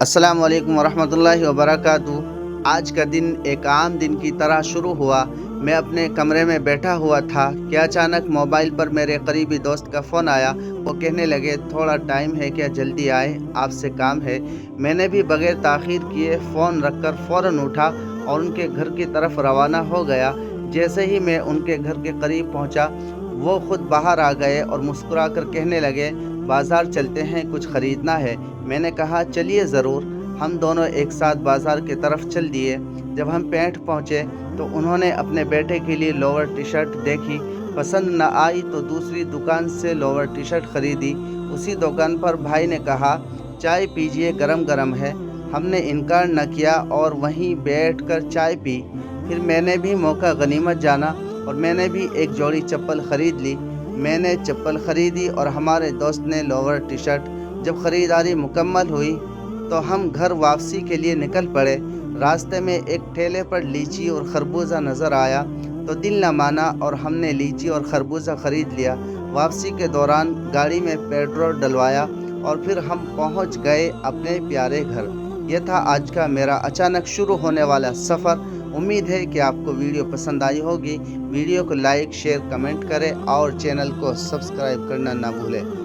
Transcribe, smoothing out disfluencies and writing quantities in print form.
السلام علیکم ورحمۃ اللہ وبرکاتہ۔ آج کا دن ایک عام دن کی طرح شروع ہوا۔ میں اپنے کمرے میں بیٹھا ہوا تھا کہ اچانک موبائل پر میرے قریبی دوست کا فون آیا۔ وہ کہنے لگے تھوڑا ٹائم ہے کیا، جلدی آئے، آپ سے کام ہے۔ میں نے بھی بغیر تاخیر کیے فون رکھ کر فوراً اٹھا اور ان کے گھر کی طرف روانہ ہو گیا۔ جیسے ہی میں ان کے گھر کے قریب پہنچا وہ خود باہر آ گئے اور مسکرا کر کہنے لگے بازار چلتے ہیں، کچھ خریدنا ہے۔ میں نے کہا چلیے ضرور۔ ہم دونوں ایک ساتھ بازار کی طرف چل دیے۔ جب ہم پیٹھ پہنچے تو انہوں نے اپنے بیٹے کے لیے لوور ٹی شرٹ دیکھی، پسند نہ آئی تو دوسری دکان سے لوور ٹی شرٹ خریدی۔ اسی دکان پر بھائی نے کہا چائے پیجیے، گرم گرم ہے۔ ہم نے انکار نہ کیا اور وہیں بیٹھ کر چائے پی۔ پھر میں نے بھی موقع غنیمت جانا اور میں نے بھی ایک جوڑی چپل خرید لی۔ میں نے چپل خریدی اور ہمارے دوست نے لوور ٹی شرٹ۔ جب خریداری مکمل ہوئی تو ہم گھر واپسی کے لیے نکل پڑے۔ راستے میں ایک ٹھیلے پر لیچی اور خربوزہ نظر آیا تو دل نہ مانا اور ہم نے لیچی اور خربوزہ خرید لیا۔ واپسی کے دوران گاڑی میں پیٹرول ڈلوایا اور پھر ہم پہنچ گئے اپنے پیارے گھر۔ یہ تھا آج کا میرا اچانک شروع ہونے والا سفر۔ امید ہے کہ آپ کو ویڈیو پسند آئی ہوگی۔ ویڈیو کو لائک، شیئر، کمنٹ کریں اور چینل کو سبسکرائب کرنا نہ بھولیں۔